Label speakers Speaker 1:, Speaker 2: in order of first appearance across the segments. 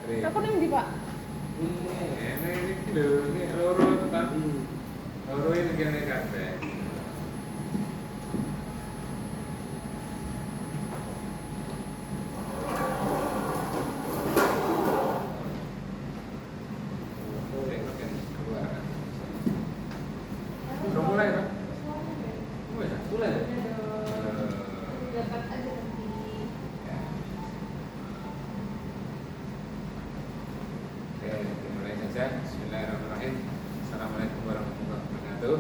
Speaker 1: Aku ning ndi, Pak?
Speaker 2: Ini lho, ini loro kan. Loro ini kene kabeh. Udah mulai, Pak? Mulai ya?
Speaker 1: Dapat aja nanti.
Speaker 2: Oke, dimulai saja. Bismillahirrahmanirrahim. Assalamualaikum warahmatullahi wabarakatuh.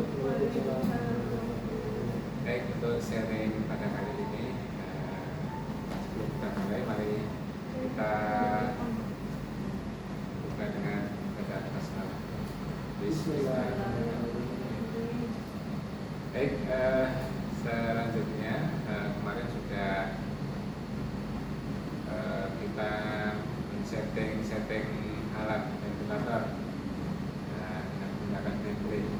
Speaker 2: Baik, untuk sharing pada kali ini, sebelum kita mulai, mari kita buka dengan bacaan basmalah. Bismillahirrahmanirrahim. Baik, selanjutnya kemarin sudah kita setting alat ventilator dengan menggunakan template.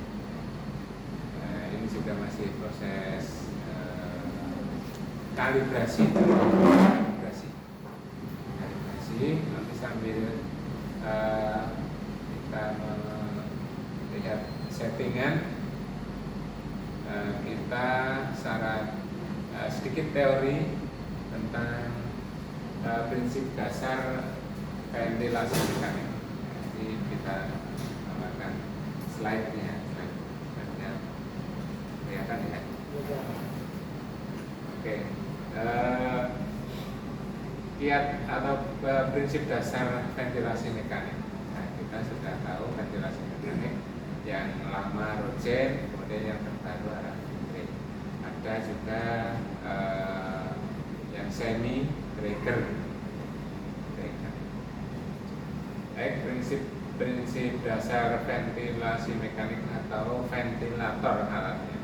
Speaker 2: Ini juga masih proses kalibrasi. Nanti sambil kita melihat settingan, kita sedikit teori tentang prinsip dasar ventilasi mekanik. Jadi kita tambahkan slide-nya kelihatan ya. Oke, kiat atau prinsip dasar ventilasi mekanik. Nah, kita sudah tahu ventilasi mekanik yang lama rogen, kemudian yang terbaru arah filtering. Ada juga yang semi trigger. Baik, prinsip dasar ventilasi mekanik atau ventilator alatnya.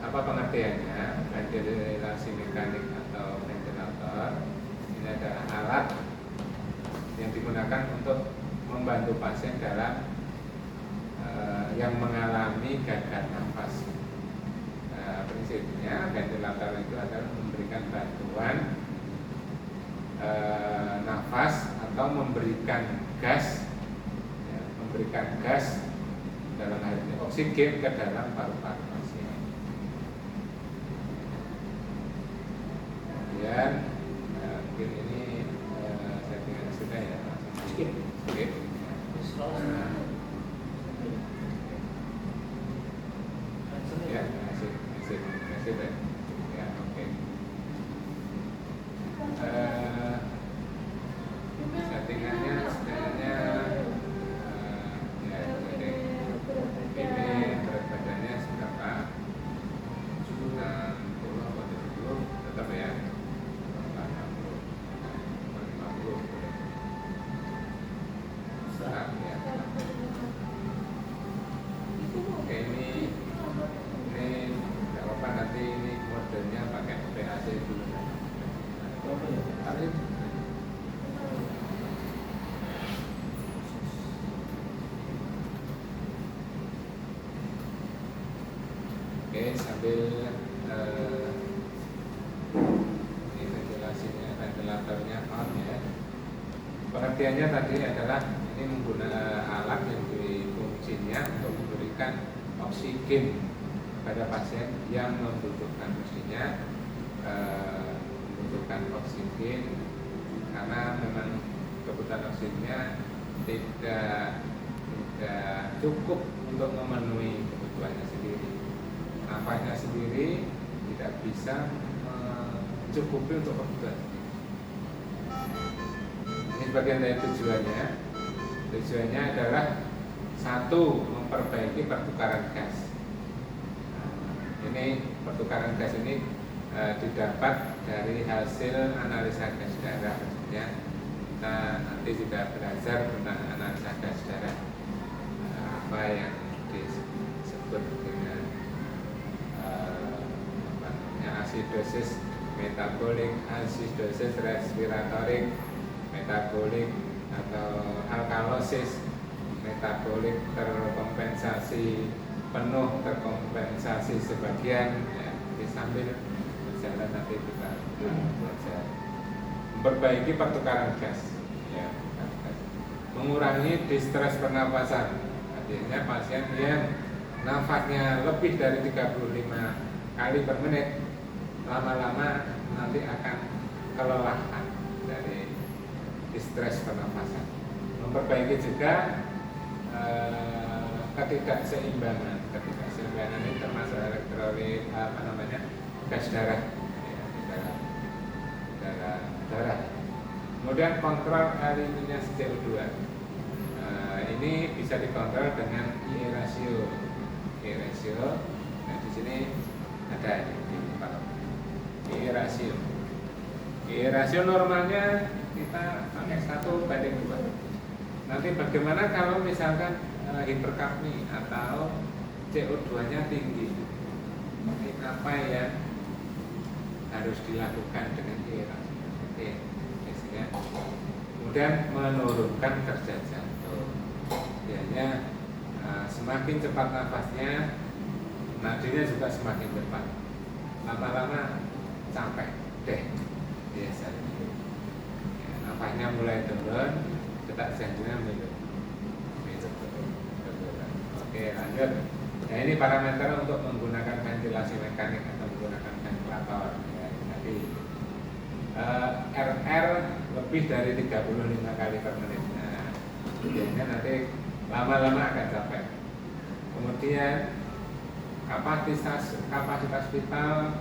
Speaker 2: Apa pengertiannya? Ventilasi mekanik atau ventilator ini adalah alat yang digunakan untuk membantu pasien dalam yang mengalami gagal nafas. Prinsipnya ventilator itu adalah memberikan bantuan nafas atau memberikan gas dalam hal ini oksigen ke dalam paru-paru pasien. Kemudian mungkin ini settingan sudah ya, skip. Ya, masih ya, oke. Settingannya sebenarnya ya, jadi ini berat badannya seberapa? 60 atau 70 tetap ya, 50 ya. Oke, ini nggak apa-apa, nanti ini modelnya pakai PAC dulu. Oke, sambil ini ventilatornya on ya. Pengertiannya tadi adalah ini menggunakan alat yang fungsinya untuk memberikan oksigen pada pasien yang membutuhkan, mestinya membutuhkan oksigen karena memang kebutuhan oksigennya tidak cukup untuk memenuhi kebutuhannya sendiri. Nafasnya sendiri tidak bisa mencukupi untuk kebutuhan sendiri. Ini bagian dari tujuannya. Tujuannya adalah satu, memperbaiki pertukaran gas. Ini pertukaran gas ini didapat dari hasil analisa gas darah. Maksudnya kita nanti juga belajar tentang analisa gas darah, apa yang disebut dengan asidosis metabolik, asidosis respiratorik, metabolik atau alkalosis metabolik terkompensasi penuh, terkompensasi sebagian ya. Di sambil berjalan nanti kita belajar. memperbaiki pertukaran gas, ya, mengurangi distres pernapasan. Artinya pasien yang nafasnya lebih dari 35 kali per menit, lama-lama nanti akan kelelahan dari distres pernapasan. Memperbaiki juga ketidakseimbangan ini termasuk elektrolit gas darah, ya, darah. Kemudian kontrol eliminasi CO2. Ini bisa dikontrol dengan I ratio. Nah, di sini ada I ratio. I ratio normalnya kita pakai 1:2. Nanti bagaimana kalau misalkan hiperkapni atau CO2-nya tinggi? Ini apa yang harus dilakukan dengan I ratio? Oke, biasanya. Kemudian menurunkan kerja jantung. Biasanya semakin cepat nafasnya, nadinya juga semakin cepat. Lama-lama capek deh biasanya. Ya, nafasnya mulai turun, detak jantungnya turun. Oke, lanjut. Nah, ini parameter untuk menggunakan ventilasi mekanik atau menggunakan ventilator. Ya, jadi RR lebih dari 35 kali per menit. Nah, biasanya nanti lama-lama akan capek. Kemudian kapasitas vital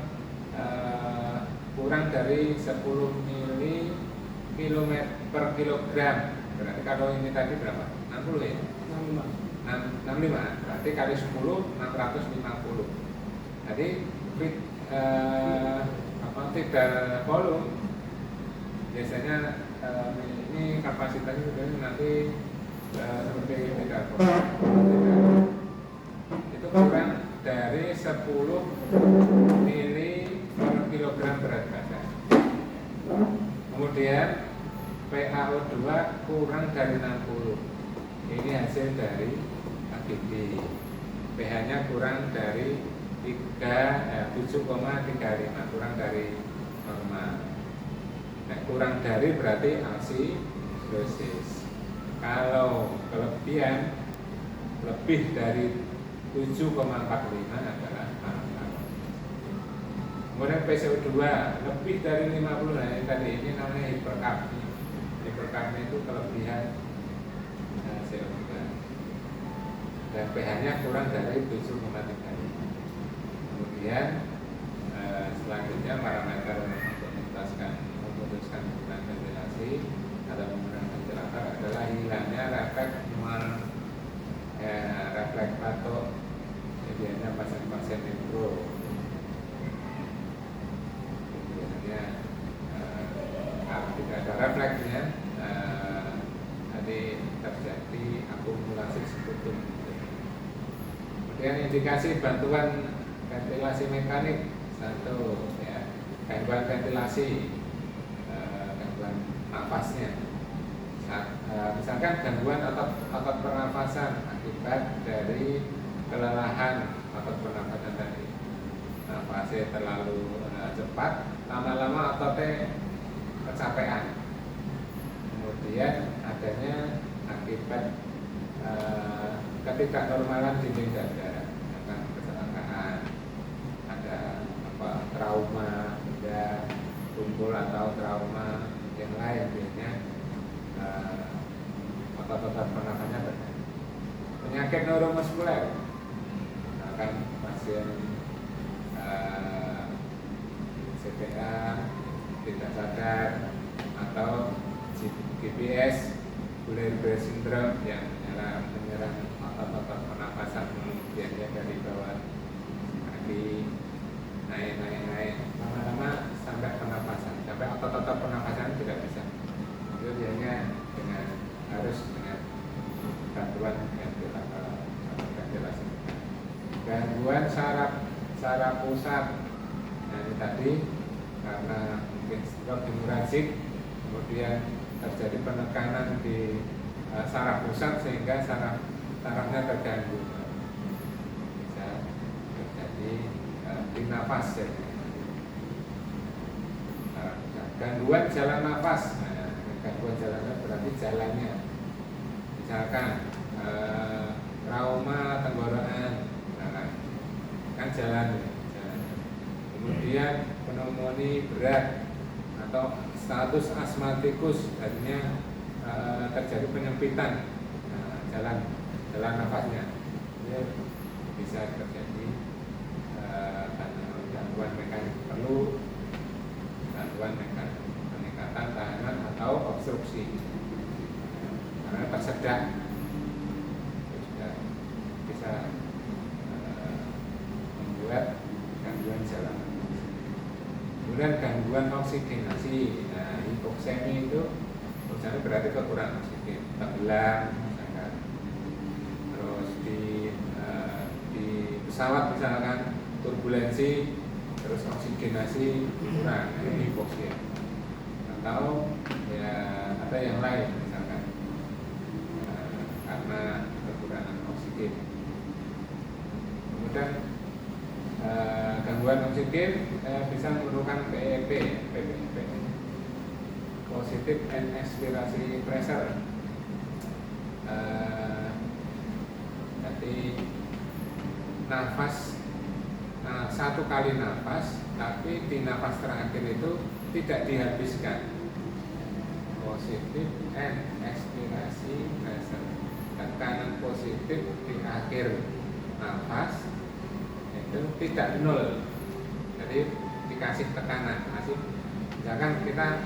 Speaker 2: kurang dari 10 mili per kilogram. Berarti kalau ini tadi berapa? 60 ya? 65. Berarti kali 10 650. Jadi tidak volume biasanya ini kapasitasnya sudah nanti seperti tidak volume. Itu kurang dari 10 mili per kilogram berat badan. Kemudian PaO2 kurang dari 60. Ini hasil dari AGD. pH-nya kurang dari 7,35, kurang dari normal. Nah, kurang dari berarti alsidosis. Kalau kelebihan lebih dari 7,45 adalah alkalosis. Kemudian PCO2 lebih dari 50, nah ini tadi ini namanya hiperkapni. Hiperkapni itu kelebihan CO2. Dan pH-nya kurang dari 7,3. Kemudian selanjutnya parameter untuk memutuskan penggunaan ventilasi atau menggunakan ventilator adalah hilangnya refleks refleks batuk. Biasanya pasien-pasien neuro. Biasanya kalau tidak ada refleksnya, tadi terjadi akumulasi sekutum. Kemudian indikasi bantuan ventilasi mekanik, satu ya, gangguan ventilasi, gangguan nafasnya. Misalkan gangguan otot pernafasan akibat dari kelelahan otot pernafasan tadi, nafasnya terlalu cepat, lama-lama ototnya kecapean. Kemudian adanya akibat ketidaknormalan dinding dada, misalkan kecelakaan, ada trauma, ada tumpul atau trauma yang lain, biasanya otot-otot pernafasannya bergerak. Penyakit neuromuskuler, misalkan pasien CPA tidak sadar atau GPS Guillain-Barré syndrome yang menyerang otot-otot pernapasan, biasanya dari bawah kaki naik, lama-lama sampai pernapasan, sampai otot-otot pernapasan tidak bisa. Itu biasanya harus dengan bantuan ventilator atau ventilasi. Gangguan saraf pusat, nah ini tadi karena mungkin stroke hemoragik, kemudian terjadi penekanan di saraf pusat sehingga sarafnya terganggu, bisa terjadi di nafas ya, saraf pusat. Gangguan jalan nafas. Nah, gangguan jalan nafas berarti jalannya. Misalkan trauma tenggorokan, misalkan, kan jalan. Kemudian pneumonia berat atau status asmatikus, artinya terjadi penyempitan jalan nafasnya. Ini bisa terjadi gangguan mekanik, perlu gangguan mekanik, peningkatan tahanan atau obstruksi karena tersedak, itu juga bisa membuat gangguan jalan. Kemudian gangguan oksigenasi. Nah, hipoksemi itu misalnya berarti kekurangan oksigen, tenggelam misalkan. Terus di pesawat misalkan turbulensi, terus oksigenasi kurang, ini hipoksia. Atau ya ada yang lain misalkan karena kekurangan oksigen. Kemudian gangguan oksigen bisa menurunkan PEP, positif and expiratory pressure. Jadi nafas, satu kali nafas, tapi di nafas terakhir itu tidak dihabiskan. Positif and expiratory pressure, tekanan positif di akhir nafas itu tidak nol, jadi dikasih tekanan, misalkan kita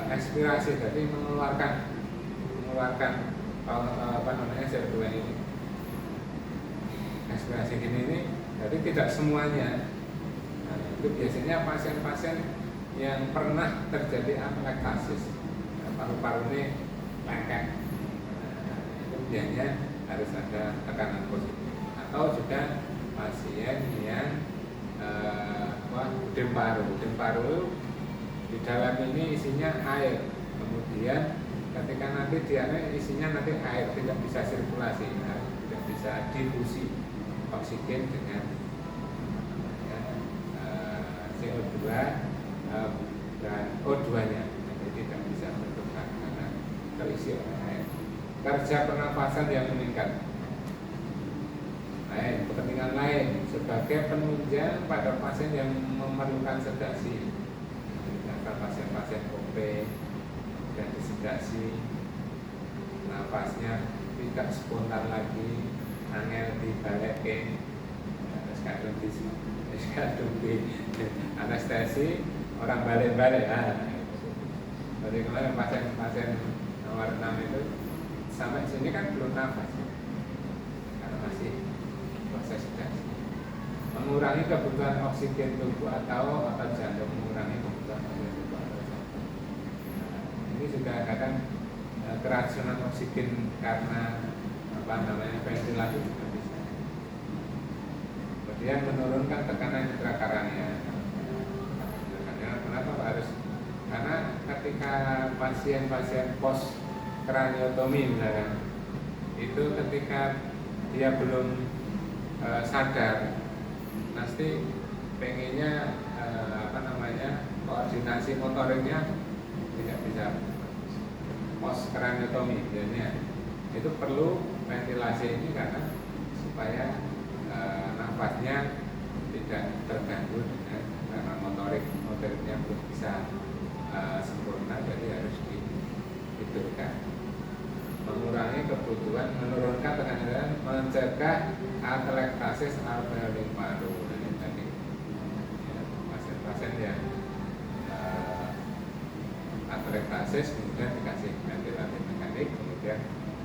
Speaker 2: ekspirasi, jadi mengeluarkan CO2 ini, ekspirasi gini ini, jadi tidak semuanya. Nah, itu biasanya pasien-pasien yang pernah terjadi aplektasis, paru-paru ini lengket, itu biasanya harus ada tekanan positif. Atau juga pasien yang paru di dalam ini isinya air, kemudian ketika nanti dia isinya nanti air, tidak bisa sirkulasi, tidak bisa difusi oksigen dengan CO2 dan O2 nya, jadi tidak bisa bertukar karena terisi oleh air. Kerja pernafasan yang meningkat. Kepentingan lain sebagai penunjang pada pasien yang memerlukan sedasi, misalkan pasien-pasien OP dan disedasi, nafasnya tidak spontan lagi, angel dibalekin, kadung di anestesi, orang balik-balik. Jadi kemarin pasien nomor 6 itu sampai sini kan belum nafas, karena masih proses sedasi. Mengurangi kebutuhan oksigen tubuh atau otot jantung, mengurangi kebutuhan oksigen tubuh atau jantung. Ini juga kadang keracunan oksigen karena ventilasi juga bisa. Kemudian menurunkan tekanan intrakranial. Kenapa harus? Karena ketika pasien-pasien post kraniotomi misalkan, itu ketika dia belum sadar, pasti pengennya koordinasi motoriknya tidak bisa. Post kraniotomi biasanya itu perlu ventilasi ini karena supaya nafasnya tidak terganggu karena motoriknya belum bisa sempurna, jadi harus dihidupkan. Mengurangi kebutuhan, menurunkan tekanan, mencegah atelektasis alveoli paru. Ini tadi pasien-pasien yang atelektasis kemudian dikasih ventilasi mekanik, kemudian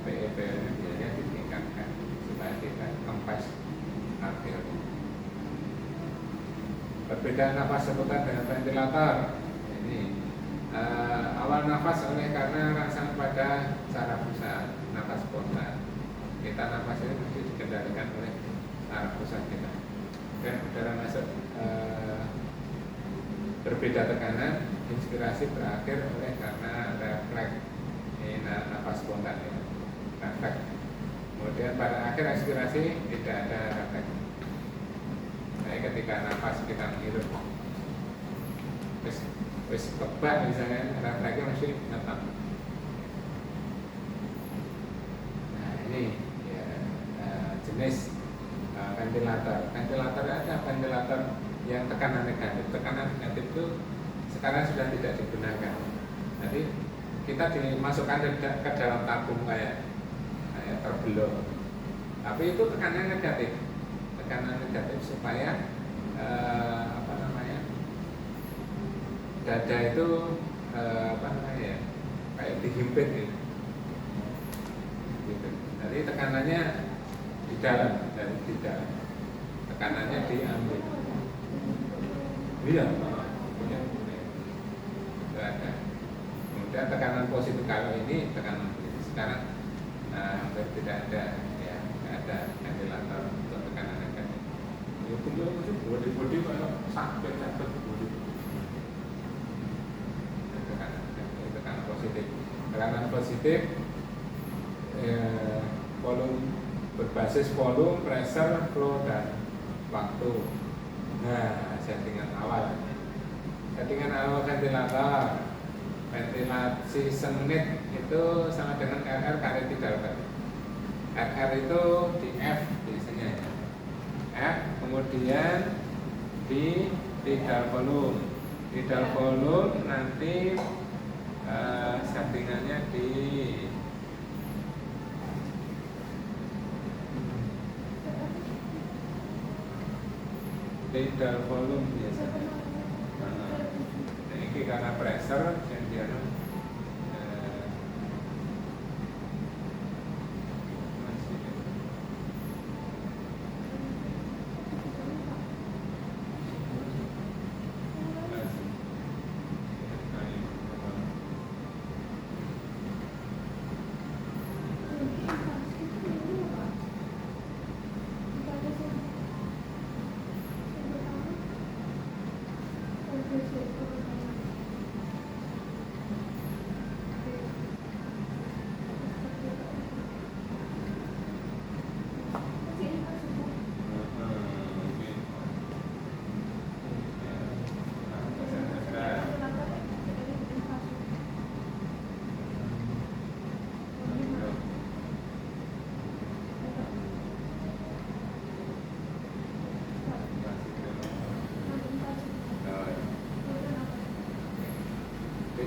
Speaker 2: PEP biasanya ditingkatkan supaya tidak kempes alveoli. Perbedaan nafas spontan dengan ventilator. Ini awal nafas oleh karena rangsangan pada saraf pusat. Nafas spontan, kita nafas ini mesti dikendalikan oleh saraf pusat kita. Dan udara masuk berbeda tekanan, inspirasi berakhir oleh karena refleks nafas spontan ya, refleks. Kemudian pada akhir ekspirasi tidak ada refleks. Ketika nafas kita menghirup, wis kebak misalnya refleksnya masih tetap. Nah ini ya, jenis ventilator. Ventilator ada ventilator yang tekanan negatif. Tekanan negatif itu sekarang sudah tidak digunakan. Jadi kita dimasukkan ke dalam tabung kayak terbelah. Tapi itu tekanan negatif. Tekanan negatif supaya dada itu kayak dihimpit gitu. Jadi tekanannya di dalam dan tidak, tekanannya diambil. Iya, itu ada. Kemudian tekanan positif, kalau ini tekanan positif sekarang hampir tidak ada, ya, tidak ada ventilator untuk tekanan negatif. Itu bodi kalau sampai bodi. Tekanan positif. Tekanan positif volume berbasis volume, pressure, flow, dan waktu. Nah, settingan awal ventilator, ventilasi semenit itu sama dengan RR kali tidal kali. RR itu di F biasanya ya. F kemudian di tidal volume. Tidal volume nanti settingannya di tidal volume biasanya. Ini karena pressure yang dia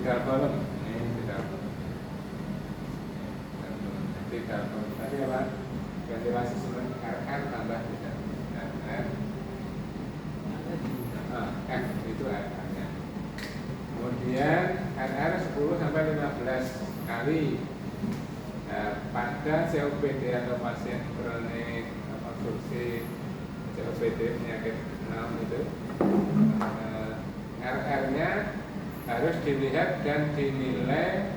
Speaker 2: tidal volume. Ini tidal volume. Tadi apa? Ventilasi semen RR tambah tidal. R F itu RR-nya. Kemudian RR 10 sampai 15 kali. Nah, pada COPD atau pasien kronik obstruksi COPD penyakit 6 itu RR-nya harus dilihat dan dinilai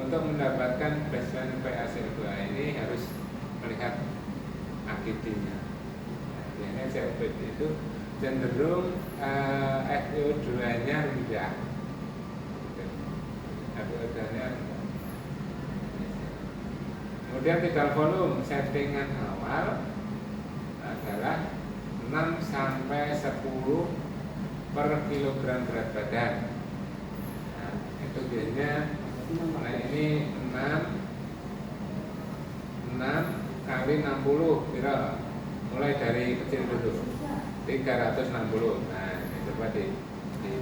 Speaker 2: untuk mendapatkan baseline PaCO2. Ini harus melihat AKD-nya. Nah, biasanya COPD itu cenderung FiO2-nya rendah. FiO2-nya rendah. Kemudian tidal volume settingan awal adalah 6 sampai 10 per kilogram berat badan. Itu biasanya ini 6 kali 60 kira, mulai dari kecil dulu 360. Nah ini coba di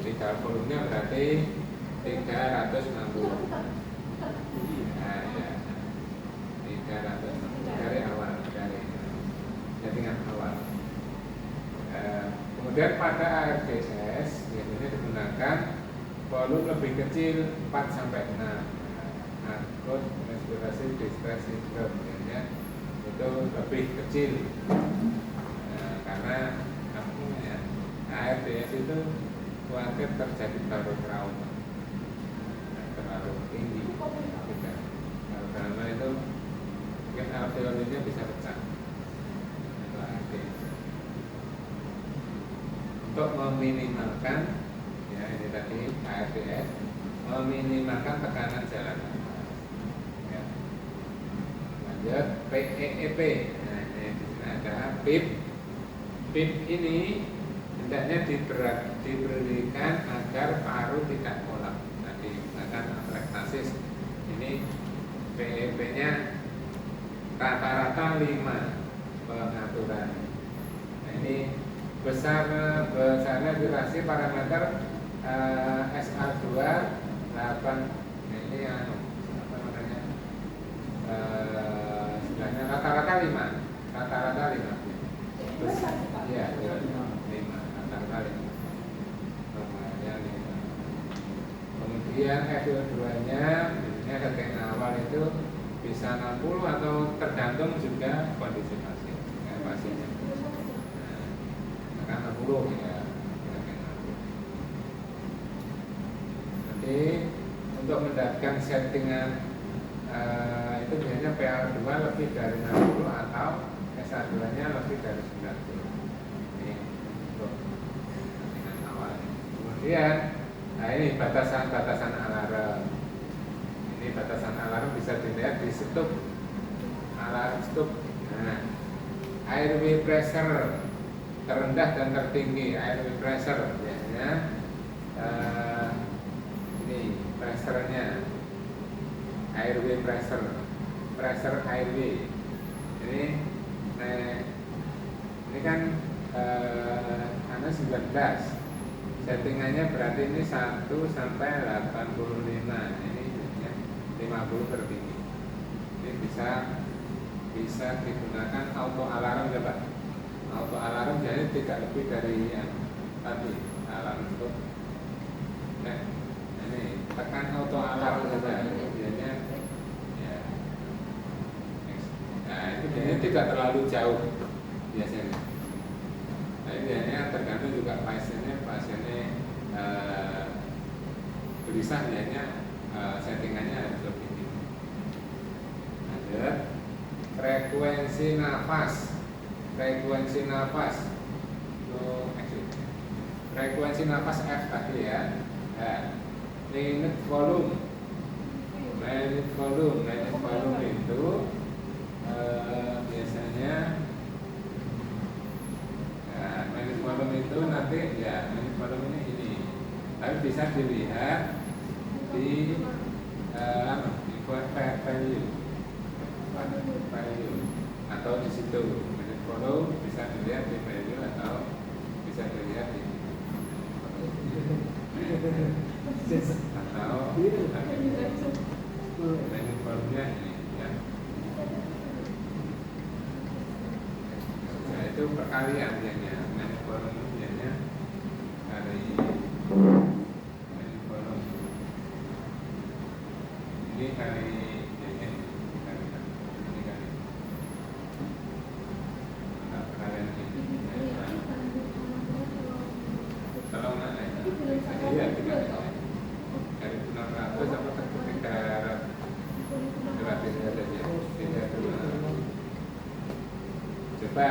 Speaker 2: tidal volumenya berarti 360. Nah ya 360 dari awal, dari settingan awal. Kemudian pada ARDS biasanya digunakan volume lebih kecil 4 sampai 6. Akut respirasi distress syndrome itu lebih kecil. Karena ARDS itu khawatir terjadi baru trauma terlalu tinggi. Baru trauma itu mungkin alveolnya bisa pecah. Itu ARDS. Untuk meminimalkan ini tadi ARDS, meminimalkan tekanan jalan nafas. Ya. Lanjut PEEP. Nah, ini di sini ada PIP. PIP ini hendaknya diberikan agar paru tidak kolaps. Tadi bahkan afrektasis ini PEP-nya rata-rata 5 pengaturan. Nah, ini besarnya durasi parameter SR2 8. Nah, ini apa namanya? Sebenarnya rata-rata 5. Rata-rata 5. Iya, 5. Rata-rata 5. Normalnya 5. Kemudian FiO2-nya biasanya ketika awal itu bisa 60 atau tergantung juga kondisi pasien, pasiennya. Nah, 60 ya. Nanti untuk mendapatkan settingan itu biasanya PA2 lebih dari 60 atau SA2-nya lebih dari 90. Ini untuk settingan awal. Kemudian, nah ini batasan alarm. Ini batasan alarm bisa dilihat di stup alarm stup. Nah, airway pressure terendah dan tertinggi. Airway pressure biasanya ini pressure-nya airway pressure airway ini kan 19 settingannya berarti ini 1 sampai 85 ini 50 tertinggi. Ini bisa digunakan auto alarm ya Pak. Auto alarm jadi tidak lebih dari yang tadi alarm untuk. Nah, ini tekan auto alarm saja biasanya ya. Nah, itu biasanya tidak terlalu jauh biasanya. Nah, ini biasanya tergantung juga pasiennya gelisah biasanya settingannya harus lebih tinggi. Ada frekuensi nafas. Frekuensi nafas F tadi ya. Nah, minute volume itu biasanya minute volume itu nanti ya minute volume ini tapi bisa dilihat di value atau di situ minute volume bisa dilihat di value atau bisa dilihat di atau minute volume-nya ini ya. Nah, itu perkalian biasanya minute volume biasanya dari minute volume ini kali coba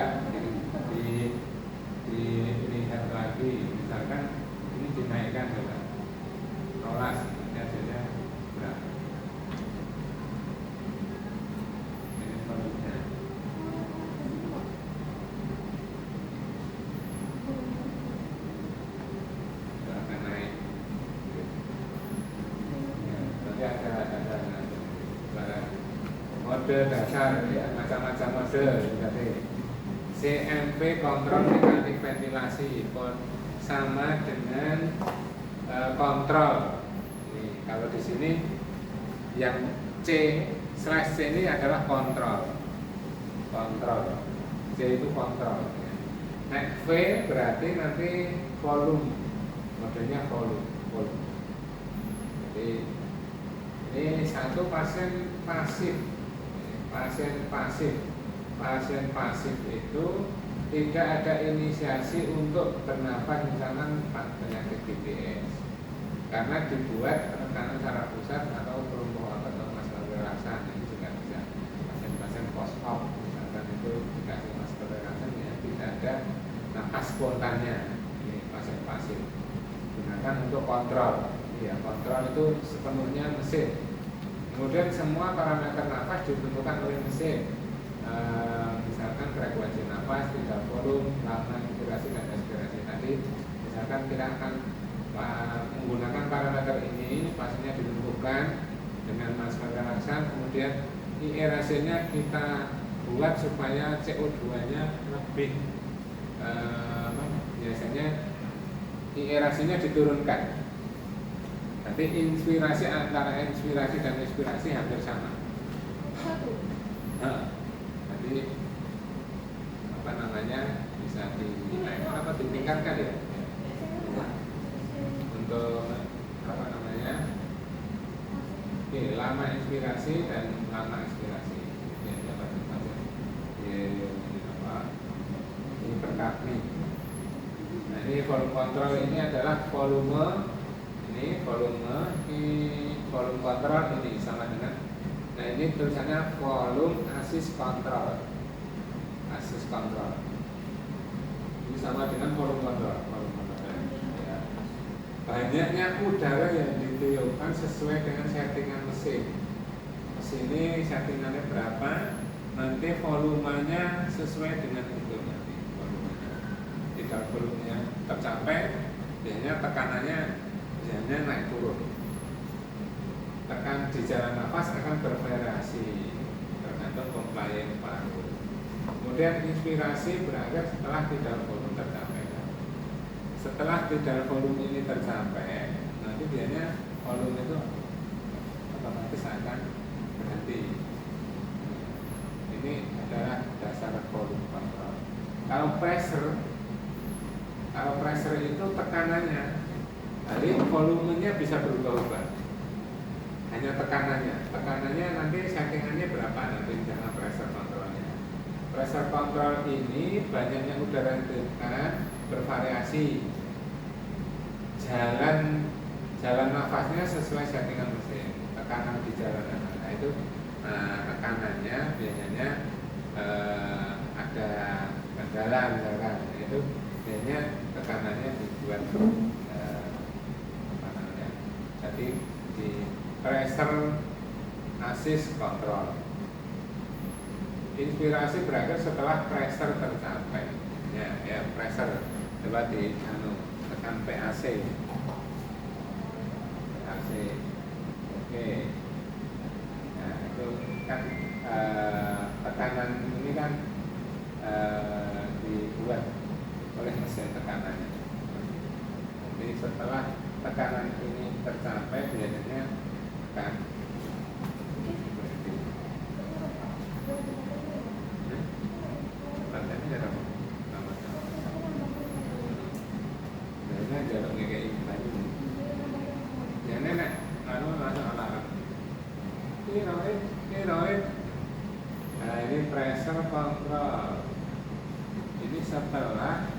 Speaker 2: dilihat lagi, misalkan ini dinaikkan coba rolas hasilnya berapa ini volumenya akan naik ya, nanti ada mode dasar ya, macam-macam mode berarti CMV kontrol mekanik ventilasi sama dengan kontrol. Ini, kalau di sini yang C/C ini adalah kontrol. C itu kontrol. Nah, V berarti nanti volume, modelnya volume. Jadi ini satu pasien pasif. Pasien pasif itu tidak ada inisiasi untuk bernafas misalkan penyakit DBS karena dibuat penekanan secara pusat atau kelumpuhan atau masalah relasan. Ini juga bisa pasien-pasien post op misalkan itu dikasih masker relasan ya tidak ada nafas spontannya. Ini pasien pasif gunakan untuk kontrol. Iya, kontrol itu sepenuhnya mesin. Kemudian semua parameter nafas ditentukan oleh mesin. Misalkan frekuensi nafas, tingkat volume, lama inspirasi dan ekspirasi tadi Jadi misalkan kita akan menggunakan parameter ini, pastinya dilumpuhkan dengan masuk relaksan, kemudian IE rasionya kita buat supaya CO2-nya lebih biasanya IE rasionya diturunkan. Nanti inspirasi antara inspirasi dan ekspirasi hampir sama.
Speaker 1: Satu.
Speaker 2: Jadi bisa dinaikkan atau ditingkatkan ya untuk lama inspirasi dan lama ekspirasi. Ini berkapni. Nah, ini volume kontrol ini adalah volume kontrol ini sama dengan, nah ini tulisannya volume asis kontrol. Ini sama dengan volume kontrol. Ya. Banyaknya udara yang ditiupkan sesuai dengan settingan mesin. Mesin ini settingannya berapa, nanti volumenya sesuai dengan itu nanti volumenya. Tidak volumenya tercapai, biasanya tekanannya naik turun. Tekan di jalan nafas akan bervariasi tergantung compliance paru. Kemudian inspirasi berakhir setelah tidal volume tercapai. Setelah tidal volume ini tercapai, nanti biasanya volume itu otomatis akan berhenti. Ini adalah dasar volume kontrol. Kalau pressure itu tekanannya, jadi volumenya bisa berubah-ubah. Hanya tekanannya nanti settingannya berapa nanti jangan pressure kontrolnya. Pressure kontrol ini banyaknya udara yang ditekan bervariasi. Jalan nafasnya sesuai settingan mesin. Tekanan di jalan nafas itu tekanannya biasanya ada kendala misalkan itu biasanya tekanannya dibuat jadi di pressure asis kontrol. Inspirasi berakhir setelah pressure tercapai. Ya pressure coba di tekan PAC. Oke. Nah, itu kan tekanan ini kan dibuat oleh mesin tekanannya. Jadi setelah tekanan ini tercapai biasanya tekan berhenti. Tandanya ada apa? Biasanya jarangnya kayak tadi. Ya nenek, lalu langsung alarm. Kiroid. Nah ini pressure control. Ini setelah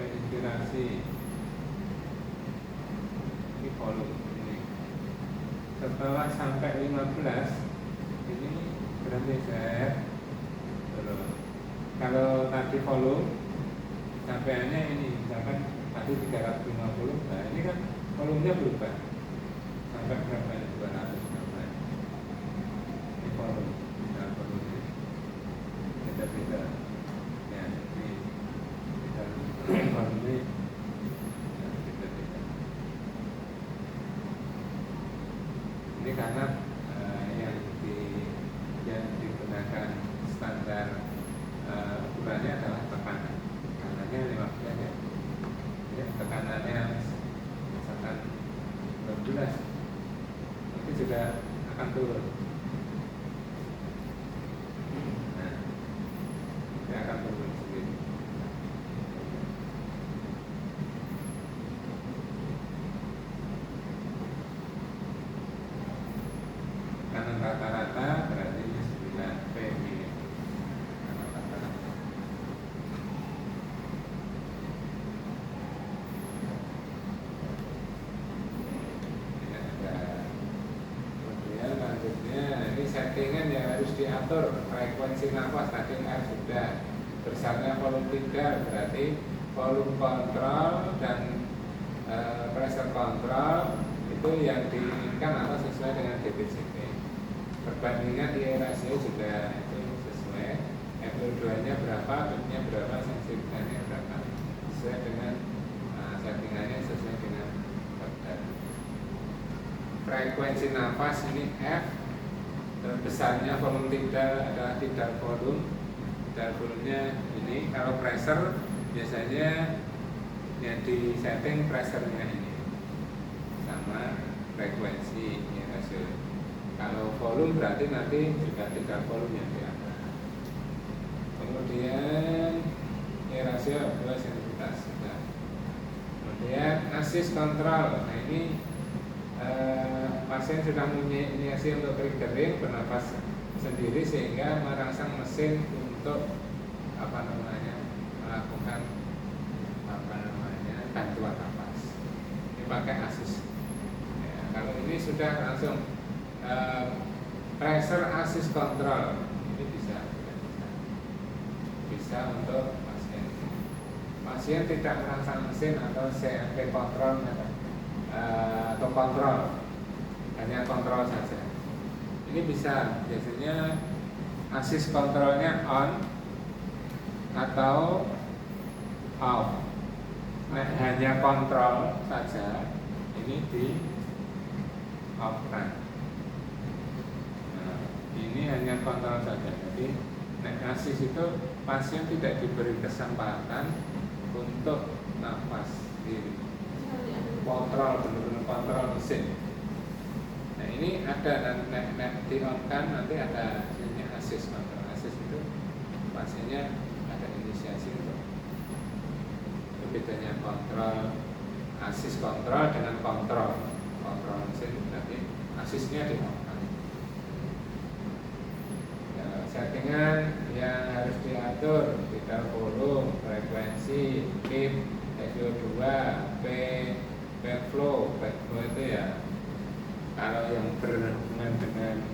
Speaker 2: inspirasi ini volume ini setelah sampai 15 ini berhenti set. Kalau tadi volume sampaiannya ini misalkan tadi 350, nah ini kan volumenya berubah sampai berapa ini 200 berapa ini volume. Nah volume beda-beda ya, jadi volume beda-beda. Ini karena yang digunakan standar ukurannya adalah tekanan. Tekanannya 15 ya. Tekanannya misalkan 12 nanti juga akan turun. Nah, dia akan turun sendiri. Karena rata-rata berarti 9 P minim. Karena rata-rata. Kemudian lanjutnya ini settingan yang harus diatur. Frekuensi nafas tadi sudah. Besarnya volume 3 berarti volume kontrol dan pressure kontrol itu yang diinginkan atau sesuai dengan DPCP. Perbandingan IE rasio juga itu sesuai. FiO2 nya berapa, PEP-nya berapa, sensitivitasnya berapa, sesuai dengan settingannya sesuai dengan badan. Frekuensi nafas ini F, dan besarnya volume tidal adalah tidal volume. Tidal volumenya ini, kalau pressure biasanya yang di setting pressure-nya ini sama frekuensi ya hasil. Kalau volume berarti nanti juga tidal volume yang diatur. Kemudian ini rasio adalah sensitivitas. Nah, kemudian assist control. Nah ini pasien sudah menginisiasi untuk triggering bernafas sendiri sehingga merangsang mesin untuk melakukan bantuan nafas. Ini pakai assist. Ya, kalau ini sudah langsung pressure assist control, ini bisa untuk pasien tidak merangsang mesin atau CMP kontrol atau kontrol, hanya kontrol saja. Ini bisa biasanya assist kontrolnya on atau off. Nah, hanya kontrol saja, ini di off kan. Nah, ini hanya kontrol saja. Jadi assist itu pasien tidak diberi kesempatan untuk nafas diri. Kontrol, benar-benar kontrol mesin. Nah ini ada dan di on kan nanti ada ini assist kontrol. Assist itu pasiennya ada inisiasi untuk bedanya kontrol, assist kontrol dengan kontrol mesin, tapi assistnya di on kan. Ya, settingan yang harus diatur tidal volume, frekuensi, PIP, FiO2, backflow itu ya kalau yang berhubungan dengan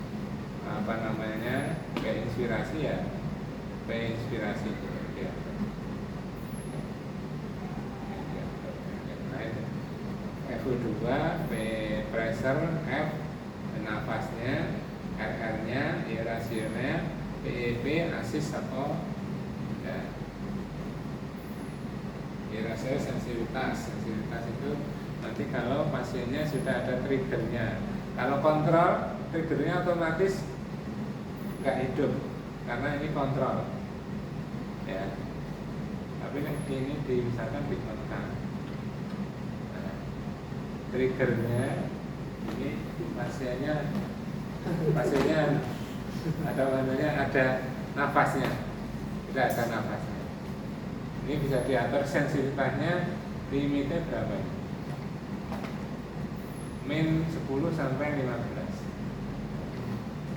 Speaker 2: inspirasi ya inspirasi ya. FiO2, pressure, F nafasnya, RR-nya, rasionya, PEP, assist atau ya. Rasio sensitivitas itu nanti kalau pasiennya sudah ada triggernya. Kalau kontrol, triggernya otomatis nggak hidup karena ini kontrol, ya. Tapi ini misalkan di kontak, nah, triggernya ini pasiennya ada nafasnya, tidak ada nafasnya. Ini bisa diatur sensitivitasnya, limitnya berapa? Min 10 sampai 15.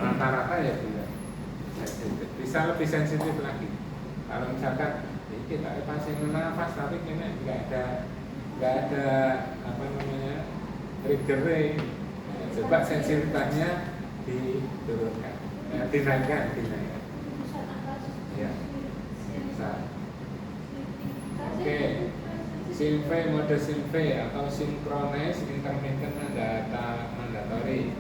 Speaker 2: Rata-rata ya bisa lebih sensitif lagi. Kalau misalkan ini pasien nafas tapi kena nggak ada trigger, coba sensitivitasnya diturunkan, dinaikkan. Ya, bisa. Oke, SINV mode SINV atau synchronous intermittent mandatory.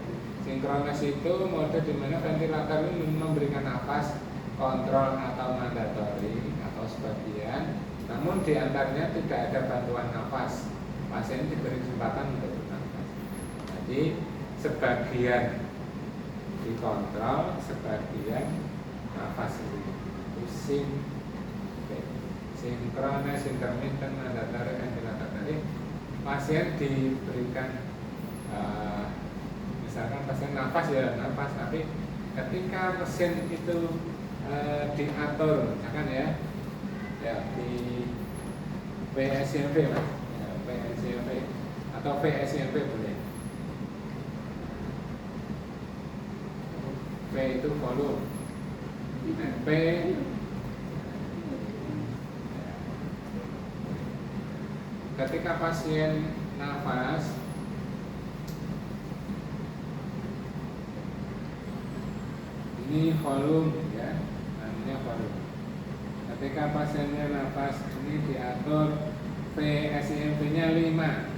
Speaker 2: Synchronous itu mode di mana ventilator ini memberikan nafas kontrol atau mandatory atau sebagian, namun di antaranya tidak ada bantuan nafas. Pasien diberi kesempatan untuk bernafas. Jadi sebagian dikontrol, sebagian nafas itu sinkronis intermittent mandatory ventilator. Tadi pasien diberikan misalkan pasien nafas ya nafas, tapi ketika mesin itu diatur misalkan ya di PSCMV mas, ya, PSCMV atau VSCMV boleh. P itu volume, P ketika pasien nafas ini volume ya, namanya volume. Ketika pasiennya nafas ini diatur PSIMV-nya 5.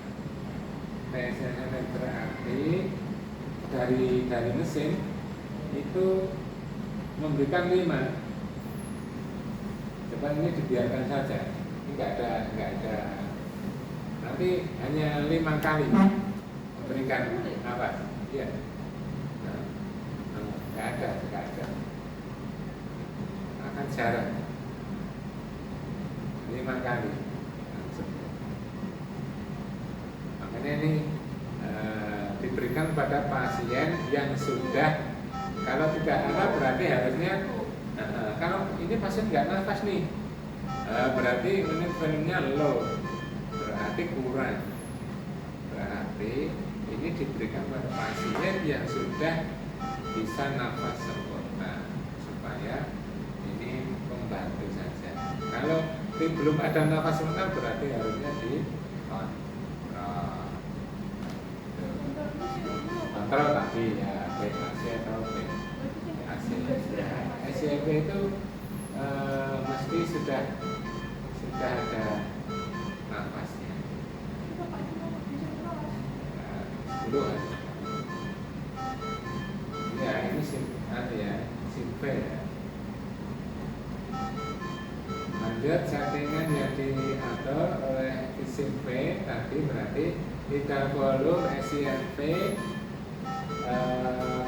Speaker 2: PSIMV berarti dari mesin itu memberikan 5. Coba ini dibiarkan saja, ini nggak ada, nanti hanya 5 kali memberikan nafas, iya, nggak ada, akan jarang, 5 kali, makanya ini diberikan pada pasien yang sudah, kalau tidak ada berarti harusnya. Kalau ini pasien nggak nafas nih, berarti ini volumenya low, berarti kurang. Berarti ini diberikan pada pasien yang sudah bisa nafas sempurna, supaya ini membantu saja. Kalau belum ada nafas sempurna berarti harusnya di kontrol tadi ya, BAC atau BAC. SCLP itu mesti sudah ada nafasnya. 10 ya, ini simpe ya. Lanjut, settingan yang diatur oleh simpe tadi berarti tidak volume, SCLP,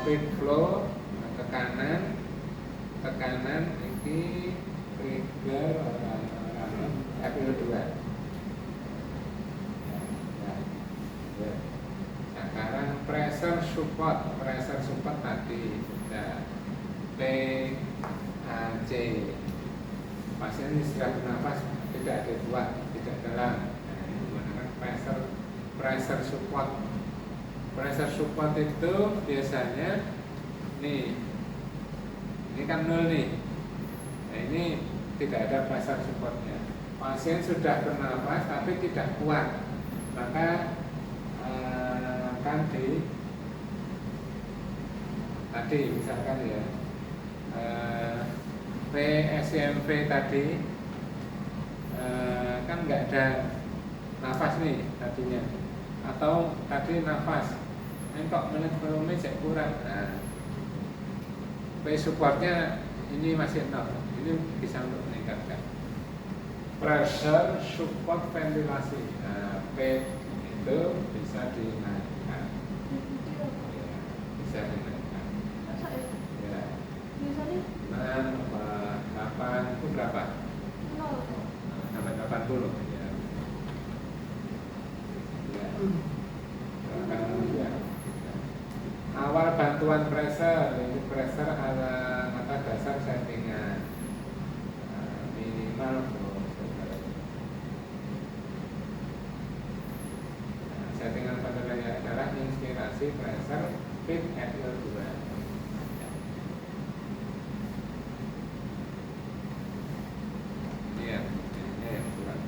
Speaker 2: feed flow, tekanan ini trigger FIO2. Sekarang pressure support tadi sudah PAC. Pasien ini sudah bernafas tidak ada kuat, tidak dalam. Ini menggunakan pressure support. Pressure support itu biasanya nih, ini kan 0 nih. Nah, ini tidak ada pressure supportnya. Pasien sudah bernafas tapi tidak kuat, maka akan tadi misalkan ya PSCMV tadi kan nggak ada nafas nih tadinya, atau tadi nafas, ini kok menit volume saya kurang. Nah, P supportnya ini masih 0, ini bisa untuk meningkatkan pressure support ventilasi. Nah, P itu bisa dinaikkan, ya, bisa dinaikkan. Ya. Nah, 8 itu berapa? Sampai 80 ya. Ya. Awal bantuan pressure, ini pressure mata dasar settingan minimal settingan pada layak adalah inspirasi pressure feed FIO2. Ini yang kurang.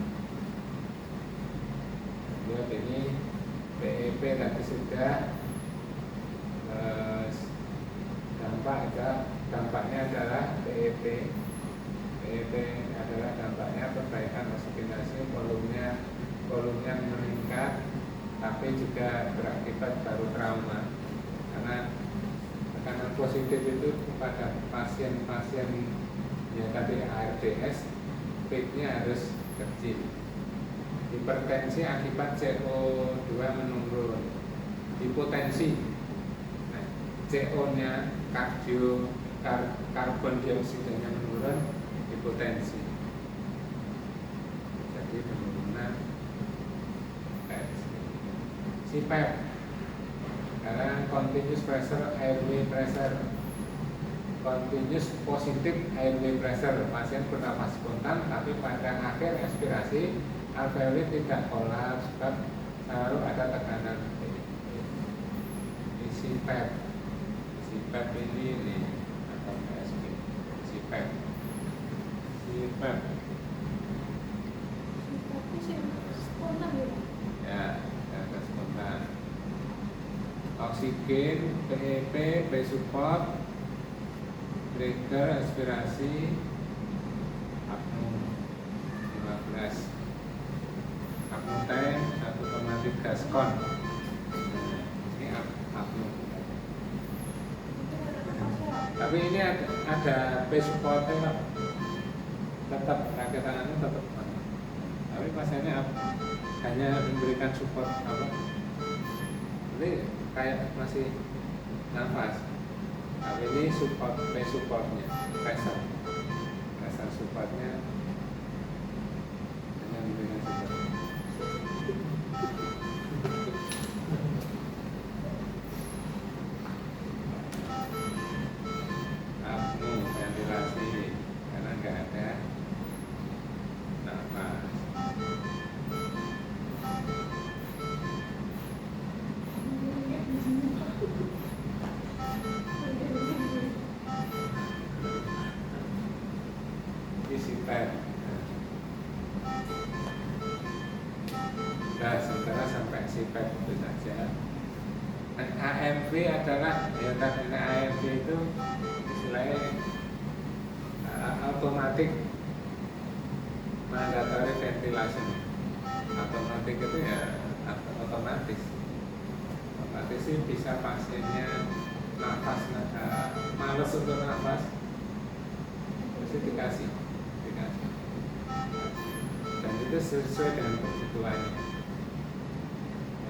Speaker 2: Lihat ini PEP tadi sudah. Dampaknya adalah PEP adalah dampaknya perbaikan oksigenasi, volumenya meningkat, tapi juga berakibat baru trauma, karena tekanan positif itu kepada pasien-pasien yang tadi ARDS, peaknya harus kecil. Hipertensi akibat CO2 menurun, hipotensi, CO-nya, karbon dioksidanya menurun, hipotensi. Jadi penurunan tensi. CPAP, sekarang continuous pressure airway pressure, continuous positive airway pressure. Pasien bernafas spontan, tapi pada akhir ekspirasi alveoli tidak kolaps, sebab selalu ada tekanan. Ini CPAP. CPAP ini atau PSP, CPAP. Ya, data spontan. Oksigen, PEP, P support, trigger, aspirasi, apnu 15, apnu tank 1,3 skon. Ini apnu. Tapi ini ada P supportnya, tetap rakitanannya tetap on. Tapi pasiennya hanya memberikan support apa? Ini kayak masih nafas. Tapi ini supportnya, pressure supportnya hanya memberikan support. Apnu, ventilasi, karena nggak ada nafas. Visiper. Nah, sementara sampai sipet itu saja. Dan AMV adalah ya tadi AMV itu istilahnya automatic mandatory ventilation. Automatic itu ya otomatis sih bisa pasiennya nafas males untuk nafas, terus dikasih dan itu sesuai dengan kebutuhannya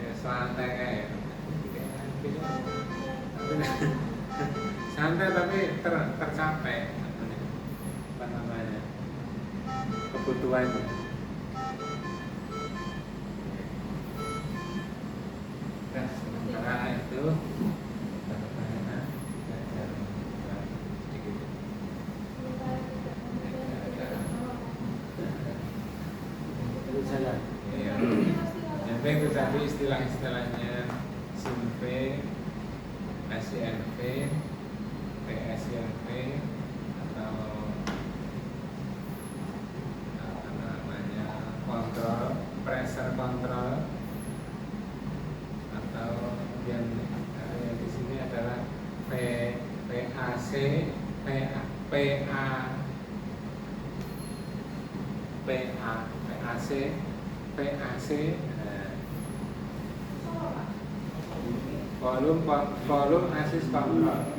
Speaker 2: ya, santai kayak santai tapi tercapai apa namanya kebutuhannya. Nah, sementara itu itu tadi istilah-istilahnya SINV, SINV, PSINV atau apa namanya kontrol, pressure control atau yang di sini adalah PAC, PAC, volume assist control.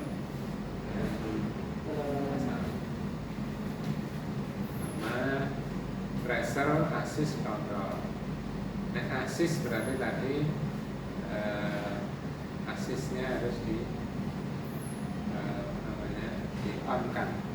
Speaker 2: Sama pressure assist control. Nah, assist berarti tadi assistnya harus di on kan.